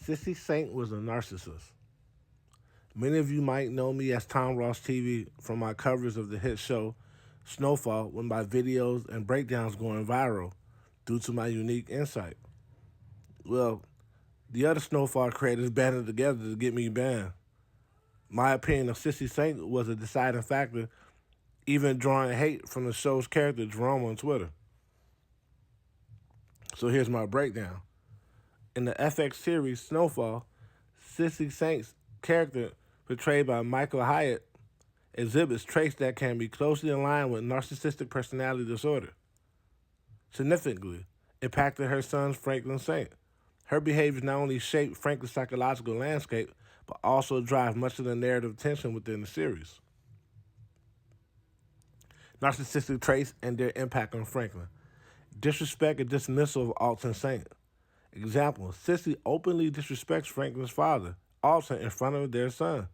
Cissy Saint was a narcissist. Many of you might know me as Tom Ross TV from my coverage of the hit show Snowfall, with my videos and breakdowns going viral due to my unique insight. Well, the other Snowfall creators banded together to get me banned. My opinion of Cissy Saint was a deciding factor, even drawing hate from the show's character Jerome on Twitter. So here's my breakdown. In the FX series Snowfall, Cissy Saint's character, portrayed by Michael Hyatt, exhibits traits that can be closely aligned with narcissistic personality disorder. Significantly, impacted her son Franklin Saint. Her behaviors not only shape Franklin's psychological landscape, but also drive much of the narrative tension within the series. Narcissistic traits and their impact on Franklin. Disrespect and dismissal of Alton Saint. Example, Cissy openly disrespects Franklin's father, Alton, in front of their son.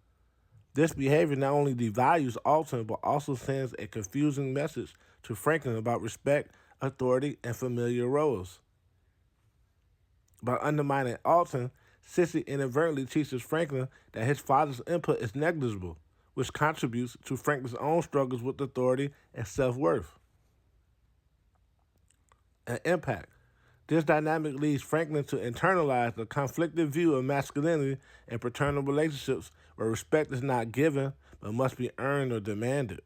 This behavior not only devalues Alton, but also sends a confusing message to Franklin about respect, authority, and familiar roles. By undermining Alton, Cissy inadvertently teaches Franklin that his father's input is negligible, which contributes to Franklin's own struggles with authority and self-worth. An impact. This dynamic leads Franklin to internalize a conflicted view of masculinity and paternal relationships where respect is not given but must be earned or demanded.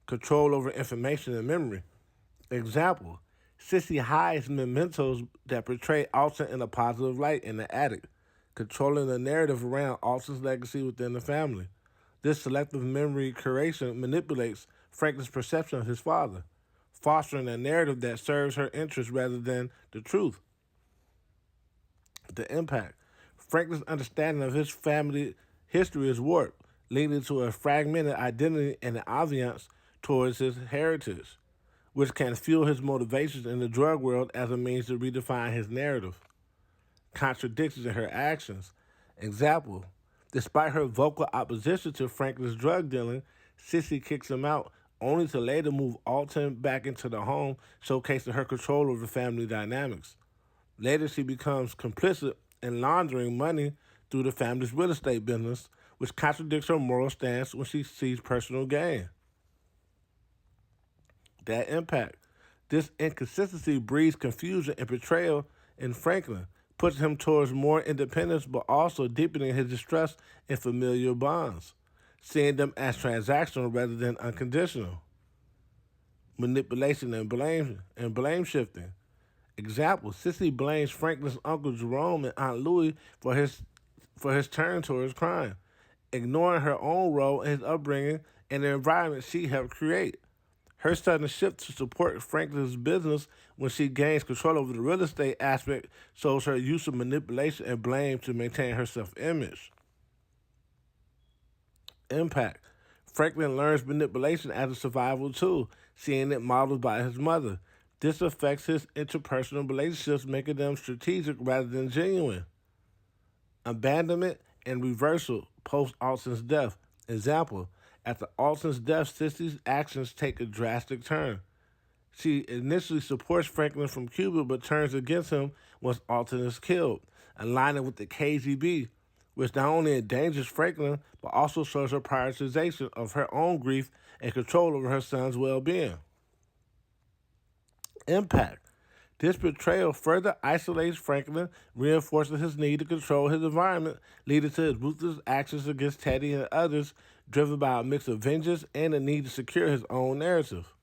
Control over information and memory. Example, Cissy hides mementos that portray Alton in a positive light in the attic, controlling the narrative around Alton's legacy within the family. This selective memory curation manipulates Franklin's perception of his father, fostering a narrative that serves her interests rather than the truth. The impact. Franklin's understanding of his family history is warped, leading to a fragmented identity and an obedience towards his heritage, which can fuel his motivations in the drug world as a means to redefine his narrative. Contradictions in her actions. Example, despite her vocal opposition to Franklin's drug dealing, Cissy kicks him out only to later move Alton back into the home, showcasing her control over family dynamics. Later, she becomes complicit in laundering money through the family's real estate business, which contradicts her moral stance when she sees personal gain. That impact. This inconsistency breeds confusion and betrayal in Franklin, pushing him towards more independence but also deepening his distrust in familial bonds, seeing them as transactional rather than unconditional. Manipulation and blame shifting. Example, Cissy blames Franklin's uncle Jerome and Aunt Louie for his turn towards crime, ignoring her own role in his upbringing and the environment she helped create. Her sudden shift to support Franklin's business when she gains control over the real estate aspect shows her use of manipulation and blame to maintain her self-image. Impact. Franklin learns manipulation as a survival tool, seeing it modeled by his mother. This affects his interpersonal relationships, making them strategic rather than genuine. Abandonment and reversal post Alton's death. Example, after Alton's death, Cissy's actions take a drastic turn. She initially supports Franklin from Cuba but turns against him once Alton is killed, aligning with the KGB, which not only endangers Franklin but also shows her prioritization of her own grief and control over her son's well-being. Impact. This betrayal further isolates Franklin, reinforcing his need to control his environment, leading to his ruthless actions against Teddy and others, driven by a mix of vengeance and a need to secure his own narrative.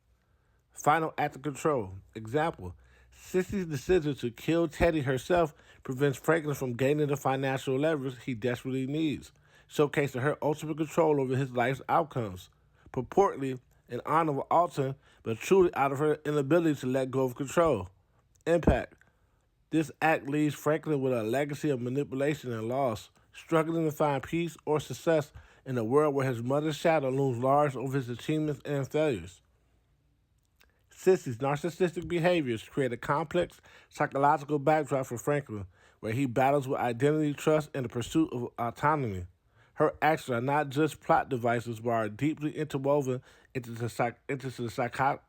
Final act of control. Example, Cissy's decision to kill Teddy herself prevents Franklin from gaining the financial leverage he desperately needs, showcasing her ultimate control over his life's outcomes, purportedly in honor of Alton, but truly out of her inability to let go of control. Impact. This act leaves Franklin with a legacy of manipulation and loss, struggling to find peace or success in a world where his mother's shadow looms large over his achievements and failures. Cissy's narcissistic behaviors create a complex psychological backdrop for Franklin, where he battles with identity, trust, and the pursuit of autonomy. Her actions are not just plot devices, but are deeply interwoven into the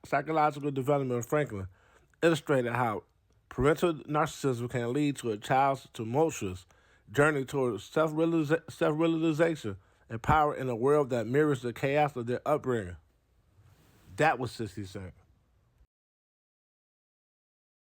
psychological development of Franklin, illustrating how Parental narcissism can lead to a child's tumultuous journey toward self-realization and power in a world that mirrors the chaos of their upbringing. That was Cissy saying.